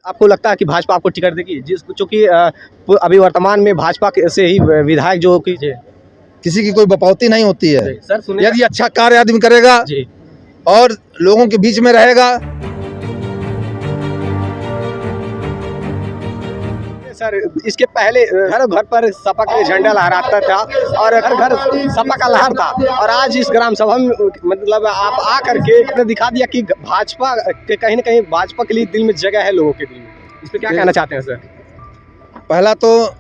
आपको लगता है कि भाजपा आपको टिकट देगी, जिस चूंकि अभी वर्तमान में भाजपा से ही विधायक जो कि किसी की कोई बपौती नहीं होती है। सर सुनिए, यदि अच्छा कार्य आदमी करेगा जी और लोगों के बीच में रहेगा। सर, इसके पहले घर घर पर सपा का झंडा लहराता था और घर घर सपा का लहर था, और आज इस ग्राम सभा में मतलब आप आ करके दिखा दिया कि भाजपा के कहीं ना कहीं भाजपा के लिए दिल में जगह है लोगों के दिल में। इस पर क्या कहना चाहते हैं सर? पहला तो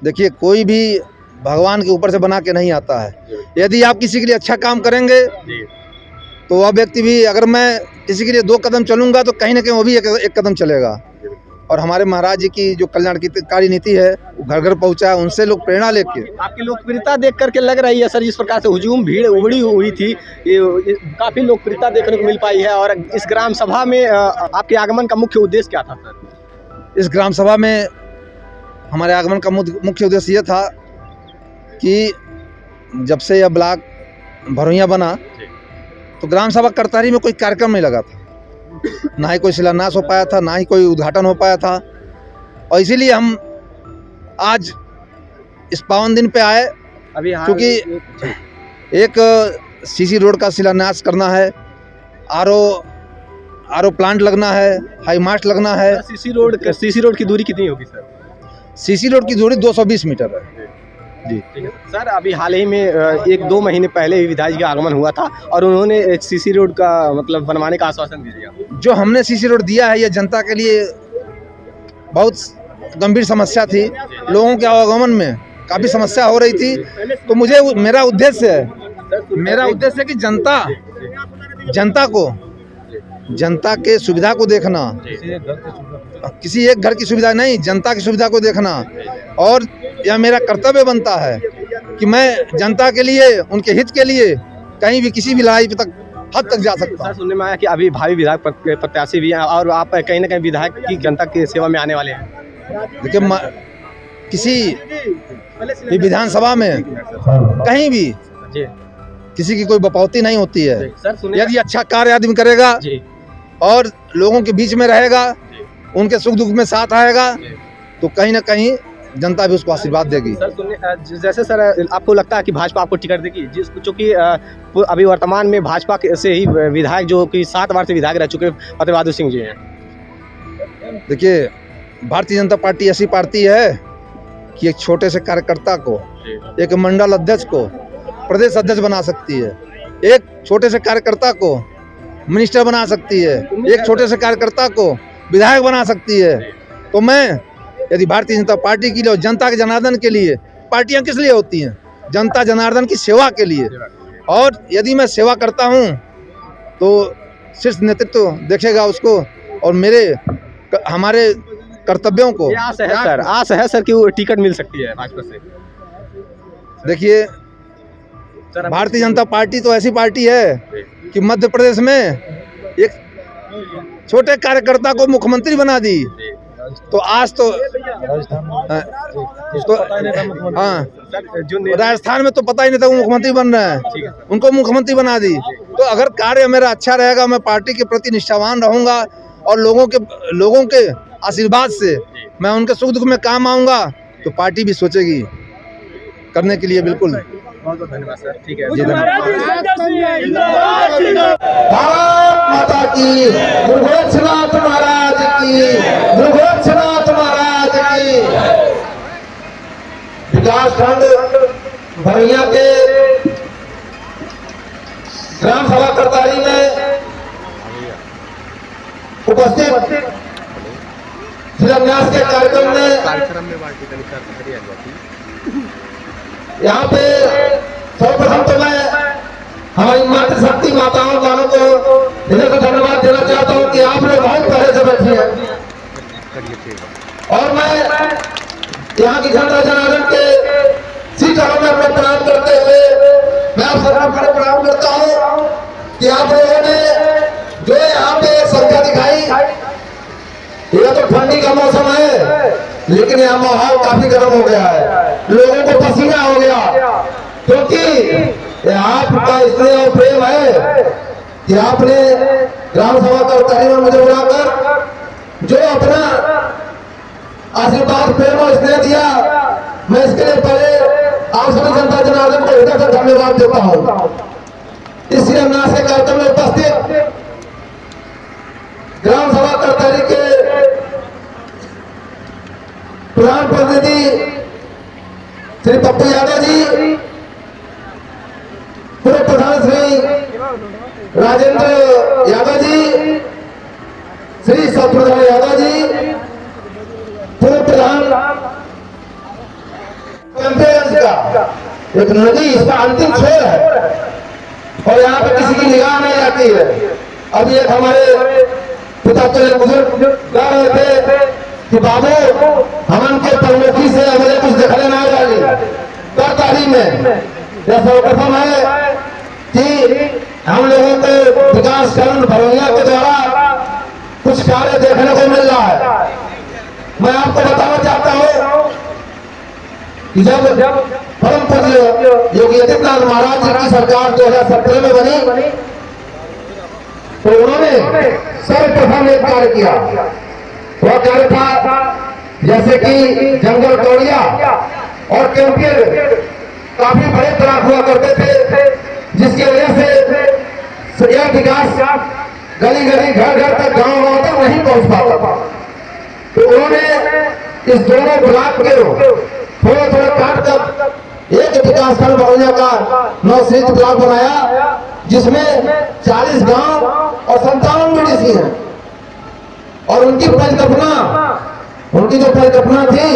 देखिए, कोई भी भगवान के ऊपर से बना के नहीं आता है। यदि आप किसी के लिए अच्छा काम करेंगे तो वह व्यक्ति भी, अगर मैं किसी के लिए 2 कदम चलूंगा तो कहीं ना कहीं वो भी एक कदम चलेगा। और हमारे महाराज जी की जो कल्याणकारी नीति है वो घर घर पहुंचा है, उनसे लोग प्रेरणा लेके। आपकी लोकप्रियता देख करके लग रही है सर, जिस प्रकार से हुजूम भीड़ उमड़ी हुई थी, ये काफी लोकप्रियता देखने को मिल पाई है। और इस ग्राम सभा में आपके आगमन का मुख्य उद्देश्य क्या था सर? इस ग्राम सभा में हमारे आगमन का मुख्य उद्देश्य ये था कि जब से यह ब्लॉक भरोइया बना तो ग्राम सभा करतारी में कोई कार्यक्रम नहीं लगा था, ना ही कोई शिलान्यास हो पाया था, ना ही कोई उद्घाटन हो पाया था। और इसीलिए हम आज इस पावन दिन पे आए, अभी क्योंकि एक सीसी रोड का शिलान्यास करना है, आरओ प्लांट लगना है, हाई मास्ट लगना है। सीसी रोड की दूरी कितनी होगी सर? सीसी रोड की दूरी 220 मीटर है जी। सर, अभी हाल ही में 1-2 महीने पहले ही विधायक जी का आगमन हुआ था और उन्होंने एक सीसी रोड का मतलब बनवाने का आश्वासन दिया। जो हमने सीसी रोड दिया है, ये जनता के लिए बहुत गंभीर समस्या थी। लोगों के आवागमन में काफ़ी समस्या हो रही थी, तो मुझे मेरा उद्देश्य है कि जनता के सुविधा को देखना, किसी एक घर की सुविधा नहीं, जनता की सुविधा को देखना। और यह मेरा कर्तव्य बनता है कि मैं जनता के लिए, उनके हित के लिए कहीं भी किसी भी लड़ाई पे हद तक जा सकता हूं। सुनने में आया कि अभी भावी विधायक प्रत्याशी भी हैं और आप कहीं ना कहीं विधायक की जनता की सेवा में आने वाले हैं। देखिए, किसी भी विधानसभा में कहीं भी किसी की कोई बपौती नहीं होती है। यदि अच्छा कार्य आदमी करेगा और लोगों के बीच में रहेगा, उनके सुख दुख में साथ आएगा, तो कहीं ना कहीं जनता भी उसको आशीर्वाद देगी। सर सुनिए, जैसे सर आपको लगता है कि भाजपा आपको टिकट देगी, जिस चूंकि अभी वर्तमान में भाजपा से ही विधायक जो कि 7 बार से विधायक रह चुके फतेह बहादुर सिंह जी हैं। देखिए, भारतीय जनता पार्टी ऐसी पार्टी है कि एक छोटे से कार्यकर्ता को, एक मंडल अध्यक्ष को प्रदेश अध्यक्ष बना सकती है, एक छोटे से कार्यकर्ता को मिनिस्टर बना सकती है, एक छोटे से कार्यकर्ता को विधायक बना सकती है। तो मैं यदि भारतीय जनता पार्टी के लिए और जनता के जनार्दन के लिए, पार्टियां किस लिए होती हैं? जनता जनार्दन की सेवा के लिए। और यदि मैं सेवा करता हूं तो शीर्ष नेतृत्व देखेगा उसको, और हमारे कर्तव्यों को। आस है सर कि वो टिकट मिल सकती है भाजपा से। देखिए, भारतीय जनता पार्टी तो ऐसी पार्टी है कि मध्य प्रदेश में एक छोटे कार्यकर्ता को मुख्यमंत्री बना दी, तो आज तो हाँ, राजस्थान में तो पता ही नहीं था वो मुख्यमंत्री बन रहे हैं, उनको मुख्यमंत्री बना दी। तो अगर कार्य मेरा अच्छा रहेगा, मैं पार्टी के प्रति निष्ठावान रहूंगा और लोगों के आशीर्वाद से मैं उनके सुख दुख में काम आऊंगा, तो पार्टी भी सोचेगी करने के लिए। बिल्कुल, बहुत बहुत धन्यवाद सर। ठीक है जी, भारत माता की, दुर्गोत्सनाथ महाराज की, दुर्गोत्सनाथ महाराज की। विकासखंड भरोइया के ग्राम सभा करतारी में उपस्थित शिलान्यास के कार्यक्रम में यहाँ पे सर्वप्रथम तो मैं हमारी मातृशक्ति माताओं बहनों को हृदय से धन्यवाद देना चाहता हूँ कि आप लोग बहुत पहले से बैठे हैं। और मैं यहाँ की जनता जनार्दन के चरणों में अपना प्रणाम करते हुए मैं आप सबको प्रणाम करता हूँ कि आप लोगों ने जो यहाँ पे संख्या दिखाई। यह तो ठंडी का मौसम है, लेकिन यहाँ माहौल काफी गर्म हो गया है, लोगों को पसीना हो गया, क्योंकि आपका स्नेह और प्रेम है कि आपने ग्राम सभा करतारी में मुझे बुलाकर आशीर्वाद प्रेम और स्नेह दिया, मैं इसके लिए पहले आप सभी जनता जनार्दन को हृदय से धन्यवाद देता हूँ। इस शिलान्यास के कार्यक्रम में उपस्थित ग्राम सभा करतारी के प्रधान प्रतिनिधि श्री पप्पू यादव जी, पूर्व प्रधान श्री राजेंद्र यादव जी, श्री सत्यप्रधान यादव जी, पूर्व प्रधान कैंपेन का एक नदी इसका अंतिम छोर है और यहाँ पे किसी की निगाह नहीं आती है। अभी एक हमारे पिता तो बुजुर्ग कह रहे थे कि बाबू हमन के परमुखी से हमें कुछ देखने ना डाली करतारी में। यह सर्वप्रथम है कि हम लोगों को विकास खंड भरोइया के द्वारा कुछ कार्य देखने को मिल रहा है। मैं आपको बताना चाहता हूँ कि जब परम पूज्य योगी आदित्यनाथ महाराज जी की सरकार 2017 में बनी तो उन्होंने सर्वप्रथम एक कार्य किया। वह कार्य था जैसे कि जंगल कौड़िया और कैंपियर काफी बड़े तलाक हुआ करते थे, जिसकी वजह से यह विकास गली गली घर घर तक गांव गांव तक नहीं पहुंच पाता था। तो उन्होंने इस दोनों ब्लॉक के थोड़े थोड़े काट कर एक विकास खंड बरौनिया का नवसृजित ब्लॉक बनाया, जिसमें 40 गांव और 57 बीडीसी हैं। और उनकी जो परिकल्पना थी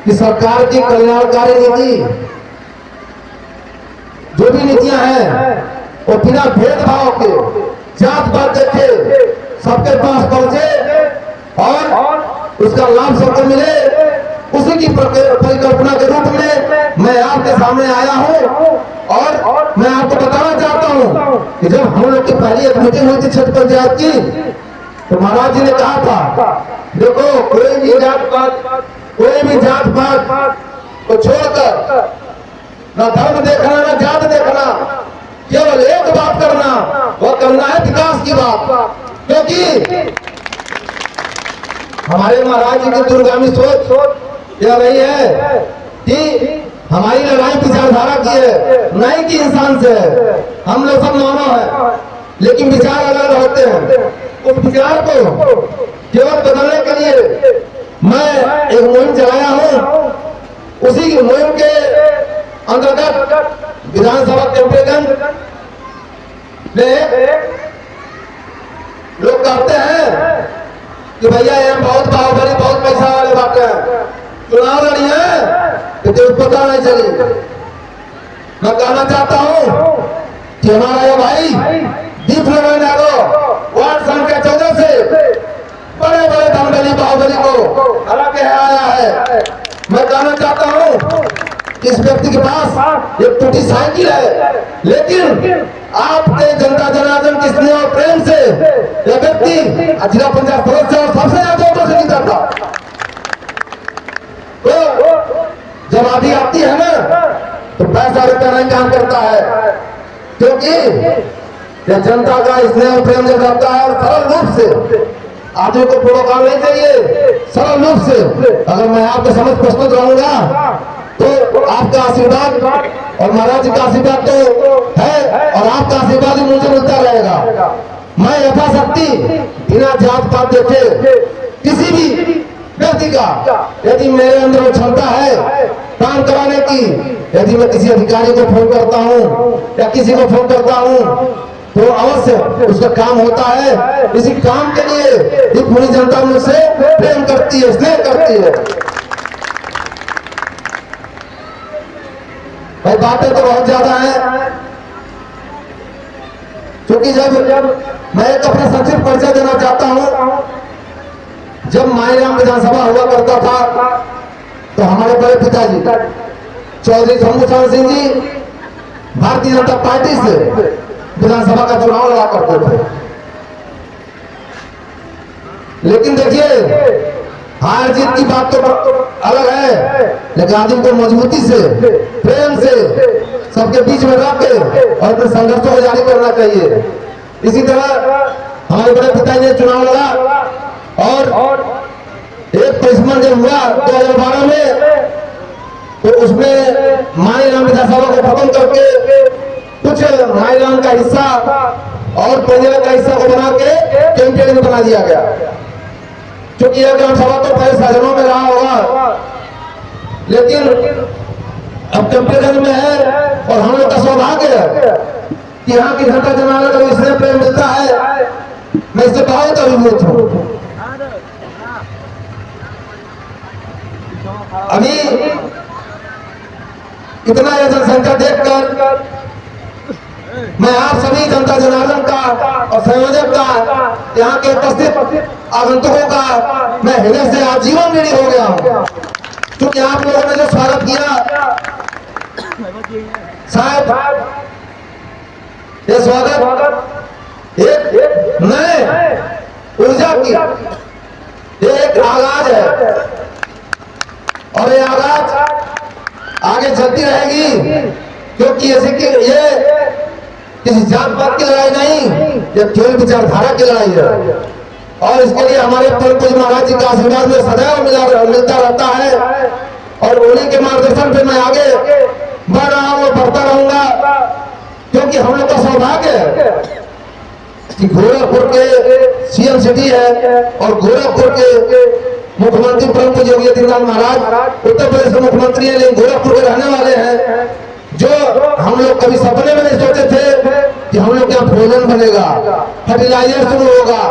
कि सरकार की कल्याणकारी नीति, जो भी नीतियां हैं वो बिना भेदभाव के जात पात देखे सबके पास पहुंचे और उसका लाभ सबको मिले, उसी की परिकल्पना के रूप में मैं आपके सामने आया हूं। और मैं आपको बताना चाहता हूं कि जब हम लोग की पहली एक मीटिंग हुई थी क्षेत्र पंचायत की, तो महाराज जी ने कहा था देखो कोई भी जात पात को छोड़कर ना धर्म देखना ना जात देखना, केवल एक बात करना, वह करना है विकास की बात। क्योंकि हमारे महाराज जी की दूरगामी सोच यह रही है कि हमारी लड़ाई विचारधारा की है, नहीं कि इंसान से है। हम लोग सब मानव है लेकिन विचार अलग होते हैं। उस विचार को केवल बदलने के लिए मैं एक मुहिम चलाया हूं। उसी की मुहिम के अंतर्गत विधानसभा कैंपेगंज में लोग कहते हैं कि भैया ये बहुत बाहुबली बहुत पैसा वाले बात है, चुनाव लड़ी है तो पता नहीं चली। मैं कहना चाहता हूं कि हमारा ये भाई दीप नारायण यादव वार्ड संख्या 14 से बड़े बड़े दमदली बाहुबली को हरा के आया है। मैं कहना चाहता हूं कि इस व्यक्ति के पास एक टूटी साइकिल है, लेकिन आपके जनता जनार्दन की स्नेह और प्रेम से यह व्यक्ति जिला पंचायत सदस्य और सबसे ज्यादा वोटों से जीता था। तो जब आधी आती है ना तो पैसा रुपया नहीं काम करता है, क्योंकि यह जनता का स्नेह और प्रेम जब रहता है और सरल रूप से आदमी को प्रोटोकॉल नहीं चाहिए, सरल रूप से अगर मैं आपके समझ प्रस्तुत रहूंगा तो आपका आशीर्वाद और महाराज जी का आशीर्वाद तो है और आपका आशीर्वाद ही मुझे मिलता रहेगा। मैं यथाशक्ति बिना जात पात देखे किसी भी व्यक्ति का यदि मेरे अंदर वो क्षमता है काम कराने की, यदि मैं किसी अधिकारी को फोन करता हूँ या किसी को फोन करता हूँ तो अवश्य उसका काम होता है। इसी काम के लिए ये पूरी जनता मुझसे प्रेम करती है, स्नेह करती है। भाई बातें तो बहुत ज्यादा हैं, क्योंकि जब मैं एक अपना संक्षिप्त परिचय देना चाहता हूं। जब मायराम विधानसभा हुआ करता था तो हमारे बड़े पिताजी चौधरी शंभू सिंह जी भारतीय जनता पार्टी से विधानसभा का चुनाव लड़ा करते थे। लेकिन देखिए हार जीत की बात तो अलग है, लेकिन आदमी को मजबूती से प्रेम से सबके बीच में रख के और अपने संघर्षों को जारी करना चाहिए। इसी तरह हमारे बड़े पिताजी ने चुनाव लड़ा और एक बहिष्करण जब हुआ 2012 में, तो उसमें मानीराम विधानसभा को खत्म करके कुछ मानीराम का हिस्सा और पंजाब का हिस्सा को बना के कैंपेन बना दिया गया। क्योंकि यह ग्राम सभा तो पहले शासनों में रहा होगा, लेकिन अब टेम्परेचर में है। और हम लोग का सौभाग्य है कि यहाँ की जनता जनार्दन को इसलिए प्रेम मिलता है, मैं इससे बहुत अभिभूत हूँ। अभी इतना यह जनसंख्या देखकर मैं आप सभी जनता जनार्दन का और संयोजक का, यहाँ के उपस्थित आगंतुकों का मैं हृदय से आजीवन ऋणी हो गया हूँ। क्योंकि आप लोगों ने जो स्वागत किया, शायद ये स्वागत एक नए ऊर्जा की एक आगाज है, और ये आगाज आगे चलती रहेगी। क्योंकि ऐसे कि ये किसी जात पात की लड़ाई नहीं, ये केवल विचारधारा की लड़ाई है। और इसके लिए हमारे परम पूज्य महाराज जी का आशीर्वाद में सदैव मिलता रहता है, और उन्हीं के मार्गदर्शन पे मैं आगे बढ़ रहा हूँ, बढ़ता रहूंगा। क्योंकि हम लोग का सौभाग्य है कि गोरखपुर के सीएम सिटी है, और गोरखपुर के मुख्यमंत्री परम पूज्य योगी आदित्यनाथ महाराज उत्तर प्रदेश के मुख्यमंत्री हैं, लेकिन गोरखपुर के रहने वाले हैं। जो हम लोग कभी सपने में नहीं सोचे थे कि हम लोग यहाँ भोजन बनेगा, फर्टिलाइजर शुरू होगा,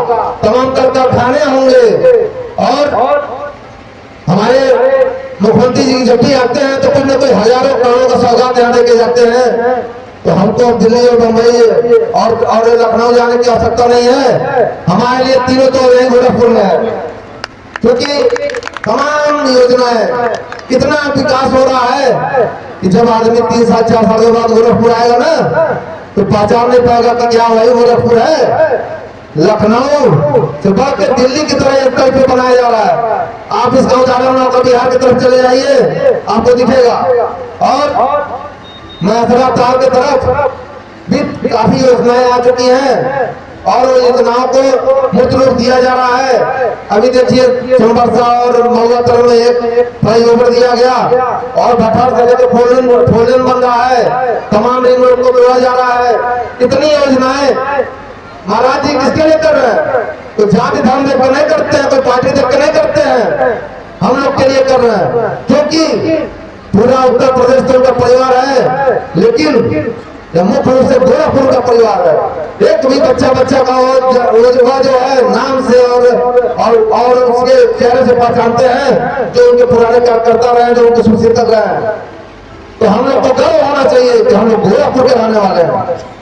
तमाम कारखाने होंगे, और हमारे मुख्यमंत्री जी जब भी आते हैं तो कुछ न कुछ हजारों करोड़ों का सौगात यहाँ देके जाते हैं। तो हमको दिल्ली और मुंबई और लखनऊ जाने की आवश्यकता नहीं है। हमारे लिए तीनों तो यही गोरखपुर में है। क्योंकि तमाम योजनाएं, इतना विकास हो रहा है कि जब आदमी 3 साल 4 साल के बाद गोरखपुर आएगा ना, तो पहचान नहीं पाएगा कि क्या वही गोरखपुर है। लखनऊ से बढ़ के दिल्ली की तरह एक तरफ पे बनाया जा रहा है। आप इसका उदाहरण होकर बिहार की तरफ चले जाइए, आपको दिखेगा। और मथुरा ताल की तरफ भी काफी योजनाएं आ चुकी हैं, और योजनाओं को मूर्त रूप दिया जा रहा है। अभी देखिए सोमबरसा और महुआ तल में एक फ्लाईओवर दिया गया, और भट्टार से लेकर फोर लेन बन रहा है, तमाम रिंग रोड को जोड़ा जा रहा है। इतनी योजनाएं महाराज जी किसके लिए कर रहे हैं? तो जाति धर्म देख कर नहीं करते हैं, कोई पार्टी देख कर नहीं करते हैं, हम लोग के लिए कर रहे हैं। क्योंकि पूरा उत्तर प्रदेश तो उनका परिवार है, लेकिन मुख्य रूप से गोरखपुर का परिवार है। एक भी बच्चा का वो जो है नाम से और उसके चेहरे से पहचानते हैं, जो उनके पुराने कार्यकर्ता रहे, जो उनके सुरक्षित कर रहे हैं। तो हम लोग को गर्व होना चाहिए कि हम लोग गोरखपुर के रहने वाले हैं।